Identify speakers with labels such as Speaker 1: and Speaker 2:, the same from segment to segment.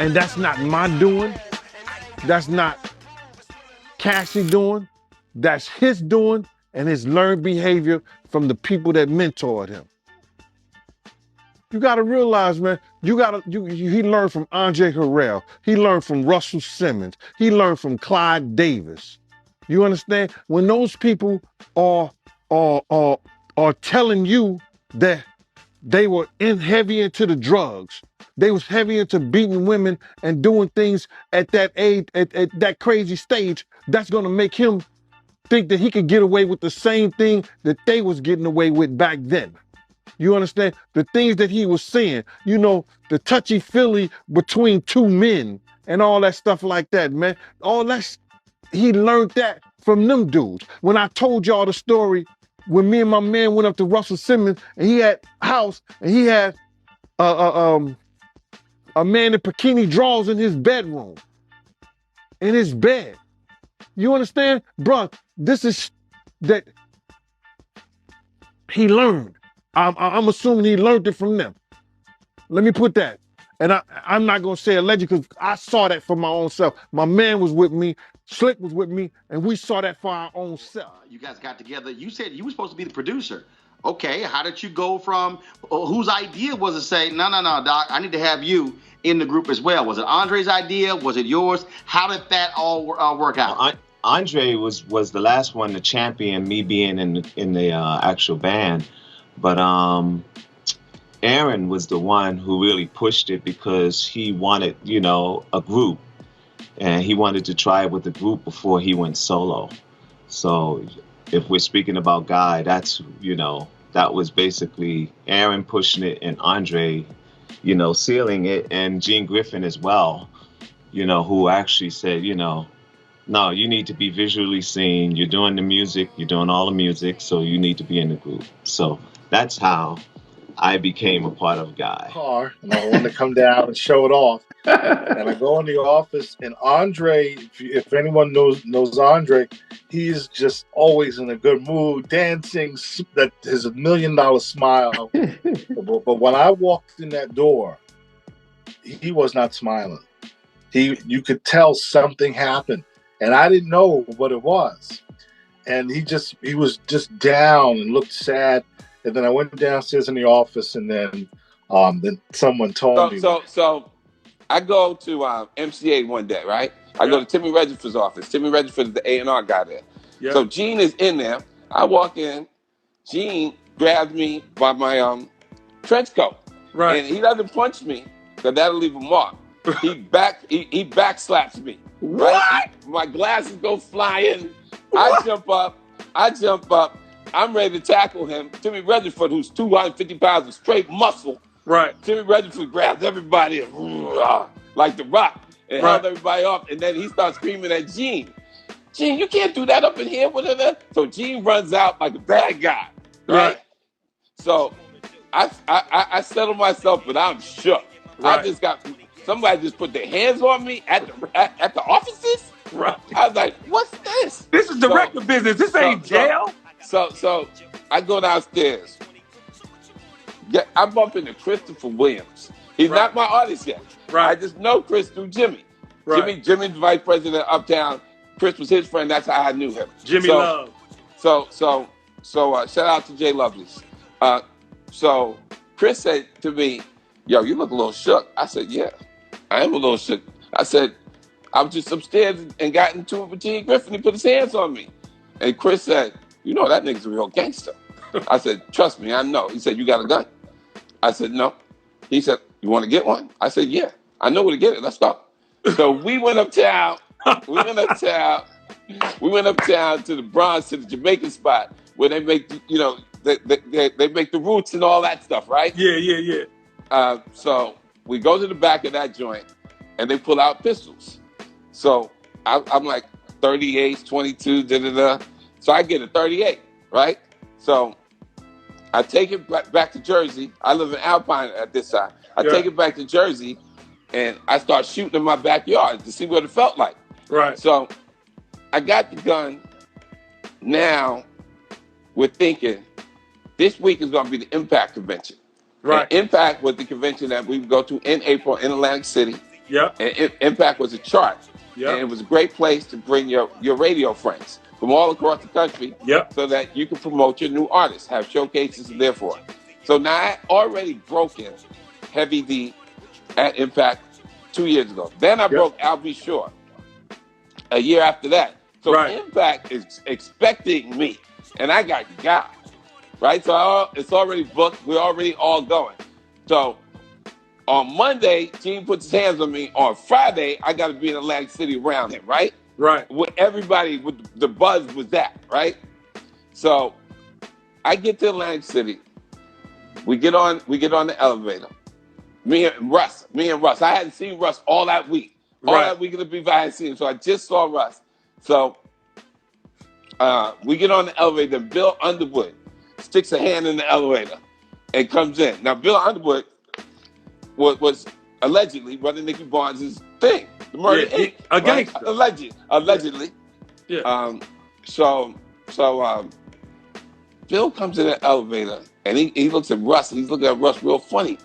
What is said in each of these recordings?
Speaker 1: And that's not my doing. That's not Cassie doing. That's his doing and his learned behavior from the people that mentored him. You got to realize, man, he learned from Andre Harrell. He learned from Russell Simmons. He learned from Clyde Davis. You understand? When those people are telling you that they were heavy into the drugs, they was heavy into beating women and doing things at that age, at that crazy stage, that's gonna make him think that he could get away with the same thing that they was getting away with back then. You understand? The things that he was saying, you know, the touchy-feely between two men and all that stuff like that, man. All that, he learned that from them dudes. When I told y'all the story, when me and my man went up to Russell Simmons and he had a house and he had a man in bikini drawers in his bedroom, in his bed. You understand? Bruh, this is that he learned. I'm assuming he learned it from them. Let me put that. And I'm not gonna say alleged because I saw that for my own self. My man was with me, Slick was with me, and we saw that for our own self.
Speaker 2: You guys got together. You said you were supposed to be the producer. Okay, how did you go from, whose idea was to say, no, Doc, I need to have you in the group as well? Was it Andre's idea? Was it yours? How did that all work out?
Speaker 3: Andre was the last one to champion me being in the actual band. But Aaron was the one who really pushed it because he wanted, you know, a group. And he wanted to try it with the group before he went solo. So if we're speaking about Guy, that's, you know, that was basically Aaron pushing it and Andre, you know, sealing it, and Gene Griffin as well, you know, who actually said, you know, no, you need to be visually seen. You're doing the music, you're doing all the music, so you need to be in the group. So that's how I became a part of Guy.
Speaker 4: Car, and I wanted to come down and show it off. And I go in the office, and Andre, if anyone knows Andre, he's just always in a good mood, dancing, that his $1 million smile. But when I walked in that door, he was not smiling. You could tell something happened, and I didn't know what it was. And he was just down and looked sad. And then I went downstairs in the office, and then someone told me.
Speaker 5: So I go to MCA one day, right? I go to Timmy Regisford's office. Timmy Regisford is the A&R guy there. Yeah. So Gene is in there. I walk in. Gene grabs me by my trench coat. Right. And he doesn't punch me, because that'll leave a mark. He back slaps me. Right? What? My glasses go flying. I jump up. I'm ready to tackle him. Timmy Regisford, who's 250 pounds of straight muscle. Right. Timmy Regisford grabs everybody like the Rock and held everybody up. And then he starts screaming at Gene. Gene, you can't do that up in here. So Gene runs out like a bad guy. Right. So I settled myself, but I'm shook. Right. Somebody just put their hands on me at the offices. Right. I was like, what's this?
Speaker 6: This is the record business. This ain't jail.
Speaker 5: So I go downstairs. Yeah, I bump into Christopher Williams. He's not my artist yet. Right. I just know Chris through Jimmy. Right. Jimmy's the vice president of Uptown. Chris was his friend. That's how I knew him.
Speaker 6: Jimmy Love.
Speaker 5: So shout out to Jay Lovelace. So Chris said to me, yo, you look a little shook. I said, yeah, I am a little shook. I said, I was just upstairs and got into it with Gene Griffin. He put his hands on me. And Chris said, you know that nigga's a real gangster. I said, trust me, I know. He said, you got a gun? I said, no. He said, you want to get one? I said, yeah, I know where to get it. Let's go. So we went uptown. We went uptown to the Bronx, to the Jamaican spot where they make, they make the roots and all that stuff, right?
Speaker 6: Yeah.
Speaker 5: So we go to the back of that joint and they pull out pistols. So I'm like 38, 22, da-da-da. So I get a 38, right? So I take it back to Jersey. I live in Alpine at this time. I take it back to Jersey, and I start shooting in my backyard to see what it felt like.
Speaker 6: Right.
Speaker 5: So I got the gun. Now we're thinking this week is going to be the Impact Convention. Right. And Impact was the convention that we would go to in April in Atlantic City.
Speaker 6: Yep.
Speaker 5: And Impact was a chart.
Speaker 6: Yep.
Speaker 5: And it was a great place to bring your radio friends from all across the country.
Speaker 6: Yep.
Speaker 5: So that you can promote your new artists, have showcases and therefore. So now I already broken Heavy D at Impact 2 years ago. Then I broke Al B. Shore a year after that. So Impact is expecting me, and I got right? So it's already booked. We're already all going. So on Monday, Gene puts his hands on me. On Friday, I got to be in Atlantic City around him, right?
Speaker 6: Right.
Speaker 5: With everybody, with the buzz was that, right? So I get to Atlantic City. We get on the elevator. Me and Russ. I hadn't seen Russ all that week. All that week of the beef, I hadn't seen him. So I just saw Russ. So we get on the elevator. Bill Underwood sticks a hand in the elevator and comes in. Now, Bill Underwood was allegedly running Nicky Barnes' thing. The Murder Inc.
Speaker 6: A gangster.
Speaker 5: Right? Allegedly.
Speaker 6: Yeah.
Speaker 5: So Bill comes in the elevator and he looks at Russ and he's looking at Russ real funny.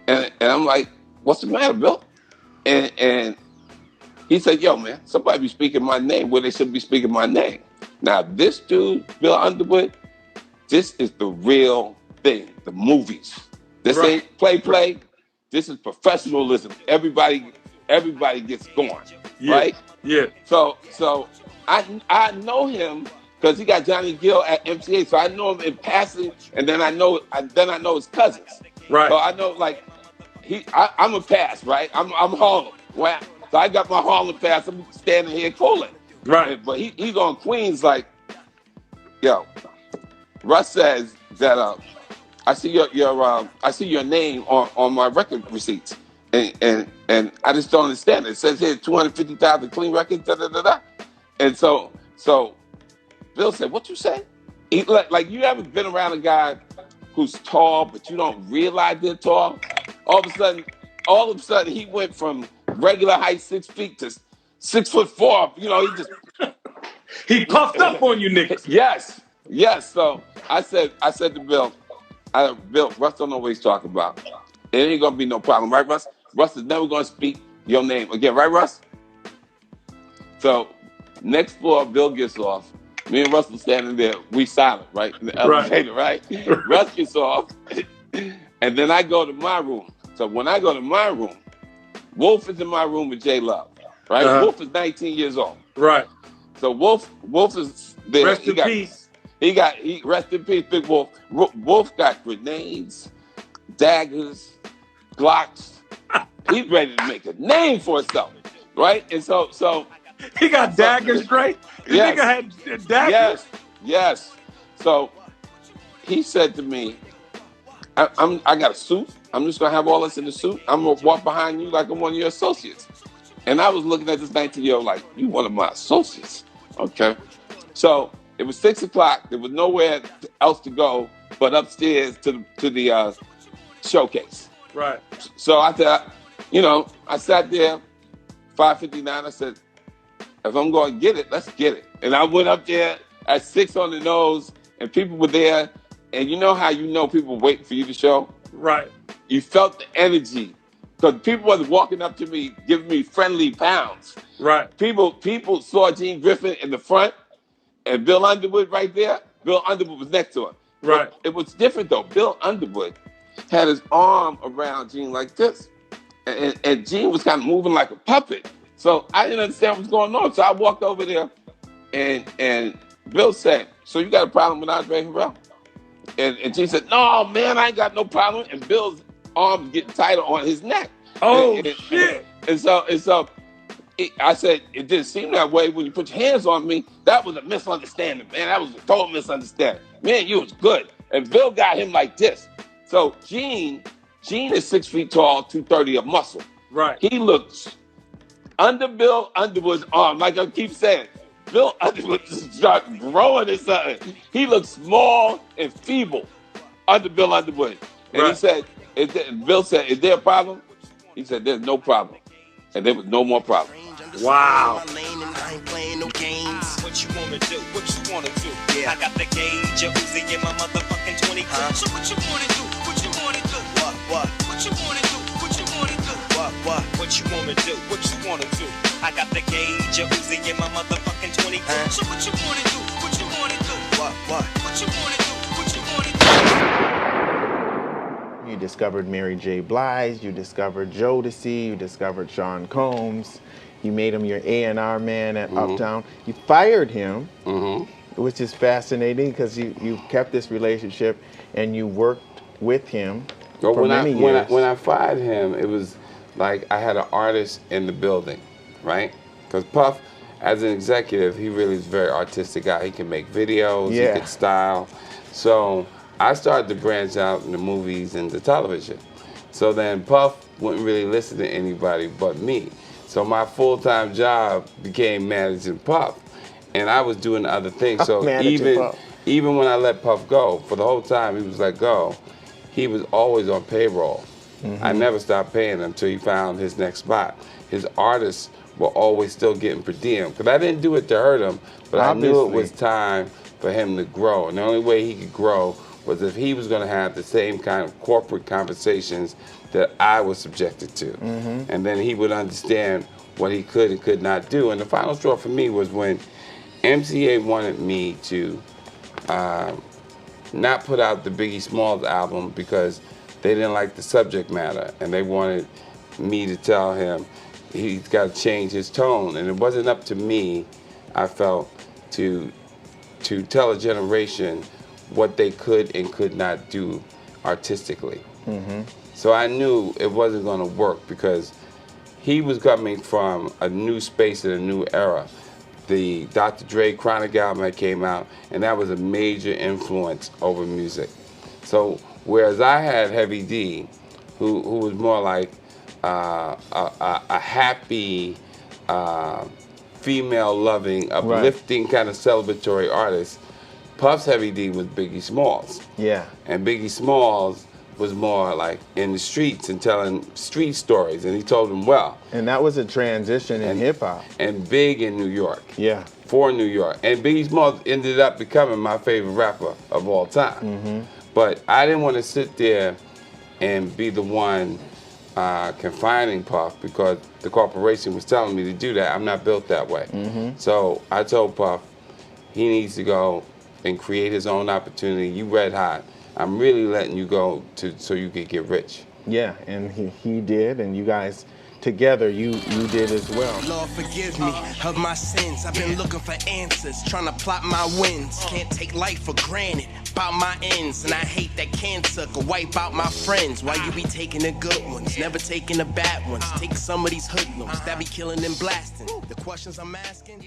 Speaker 5: And I'm like, what's the matter, Bill? And he said, yo, man, somebody be speaking my name where they should be speaking my name. Now, this dude, Bill Underwood, this is the real thing, the movies. This ain't play. This is professionalism. Everybody gets going, right?
Speaker 6: Yeah.
Speaker 5: So I know him because he got Johnny Gill at MCA, so I know him in passing, and then I know his cousins.
Speaker 6: Right.
Speaker 5: So I know I'm a pass, right? I'm Harlem. Wow. So I got my Harlem pass. I'm standing here cooling.
Speaker 6: Right.
Speaker 5: But he's on Queens like, yo. Russ says that I see your name on my record receipts, and I just don't understand it. It says here 250,000 clean records, And so Bill said, "What you say?" He, like you ever been around a guy who's tall but you don't realize they're tall? All of a sudden, he went from regular height 6 feet to 6'4". You know, he just
Speaker 6: he puffed up on you niggas.
Speaker 5: Yes. So I said to Bill, Bill, Russ don't know what he's talking about. It ain't gonna be no problem, right, Russ? Russ is never gonna speak your name again, right, Russ? So next floor, Bill gets off. Me and Russ are standing there. We silent, right, in the elevator, right? Russ gets off, and then I go to my room. So when I go to my room, Wolf is in my room with J Love, right? Wolf is 19 years old,
Speaker 6: right?
Speaker 5: So Wolf is there.
Speaker 6: Rest in peace.
Speaker 5: He rest in peace, Big Wolf. Wolf got grenades, daggers, Glocks. He's ready to make a name for himself, right? And so
Speaker 6: he got daggers, right? The nigga had daggers.
Speaker 5: Yes. So he said to me, I got a suit. I'm just gonna have all this in the suit. I'm gonna walk behind you like I'm one of your associates. And I was looking at this 19-year-old like, you one of my associates, okay? So it was 6 o'clock. There was nowhere else to go but upstairs to the showcase.
Speaker 6: Right.
Speaker 5: So I thought, I sat there, 5:59. I said, if I'm going to get it, let's get it. And I went up there at 6 on the nose, and people were there. And you know how people were waiting for you to show?
Speaker 6: Right.
Speaker 5: You felt the energy. Because people wasn't walking up to me, giving me friendly pounds.
Speaker 6: Right.
Speaker 5: People saw Gene Griffin in the front, and Bill Underwood right there. Bill Underwood was next to him.
Speaker 6: Right.
Speaker 5: But it was different, though. Bill Underwood had his arm around Gene like this. And Gene was kind of moving like a puppet. So I didn't understand what was going on. So I walked over there, and Bill said, so you got a problem with Andre Harrell? And Gene said, no, man, I ain't got no problem. And Bill's arms getting tighter on his neck.
Speaker 6: Oh, shit.
Speaker 5: And so I said, it didn't seem that way when you put your hands on me. That was a misunderstanding, man. That was a total misunderstanding. Man, you was good. And Bill got him like this. So Gene is 6 feet tall, 230 of muscle.
Speaker 6: Right.
Speaker 5: He looks under Bill Underwood's arm, like I keep saying. Bill Underwood just started growing or something. He looked small and feeble under Bill Underwood. And he said, Bill said, is there a problem? He said, there's no problem. And there was no more problem.
Speaker 6: Wow.
Speaker 7: I ain't playing no games. What you wanna do? What you wanna do? Yeah. I got the gauge, a Uzi in my motherfucking 22. So what you wanna do? What you wanna do? What? What you wanna do? What you wanna do? What? What you wanna do? What you wanna do? I got the gauge, a Uzi in my motherfucking 22. So what you wanna do? What you wanna do? What? What you wanna do? What you wanna do?
Speaker 8: You discovered Mary J. Blige, you discovered Jodeci, you discovered Sean Combs, you made him your A&R man at Uptown. You fired him, which is fascinating because you kept this relationship and you worked with him for many years.
Speaker 5: When I fired him, it was like I had an artist in the building, right? Because Puff, as an executive, he really is a very artistic guy. He can make videos, he could style. So I started to branch out in the movies and the television. So then Puff wouldn't really listen to anybody but me. So my full-time job became managing Puff. And I was doing other things. So even when I let Puff go, for the whole time he was let go, he was always on payroll. I never stopped paying him until he found his next spot. His artists were always still getting per diem. Because I didn't do it to hurt him, but I knew it was time for him to grow. And the only way he could grow was if he was going to have the same kind of corporate conversations that I was subjected to. And then he would understand what he could and could not do. And the final straw for me was when MCA wanted me to not put out the Biggie Smalls album because they didn't like the subject matter, and they wanted me to tell him he's got to change his tone. And it wasn't up to me, I felt, to tell a generation what they could and could not do artistically. So I knew it wasn't going to work because he was coming from a new space and a new era. The Dr. Dre Chronic album that came out, and that was a major influence over music. So whereas I had Heavy D, who was more like a happy, female-loving, uplifting kind of celebratory artist, Puff's Heavy D was Biggie Smalls. And Biggie Smalls was more like in the streets and telling street stories, and he told them well.
Speaker 8: And that was a transition in hip-hop.
Speaker 5: And big in New York. For New York. And Biggie Smalls ended up becoming my favorite rapper of all time. But I didn't want to sit there and be the one confining Puff because the corporation was telling me to do that. I'm not built that way. So I told Puff he needs to go and create his own opportunity. You red hot. I'm really letting you go so you could get rich.
Speaker 8: Yeah, and he did, and you guys together, you did as well.
Speaker 7: Lord, forgive me of my sins. I've been looking for answers, trying to plot my wins. Can't take life for granted, about my ends. And I hate that cancer could wipe out my friends. Why you be taking the good ones, never taking the bad ones? Take some of these hoodlums that be killing and blasting. The questions I'm asking,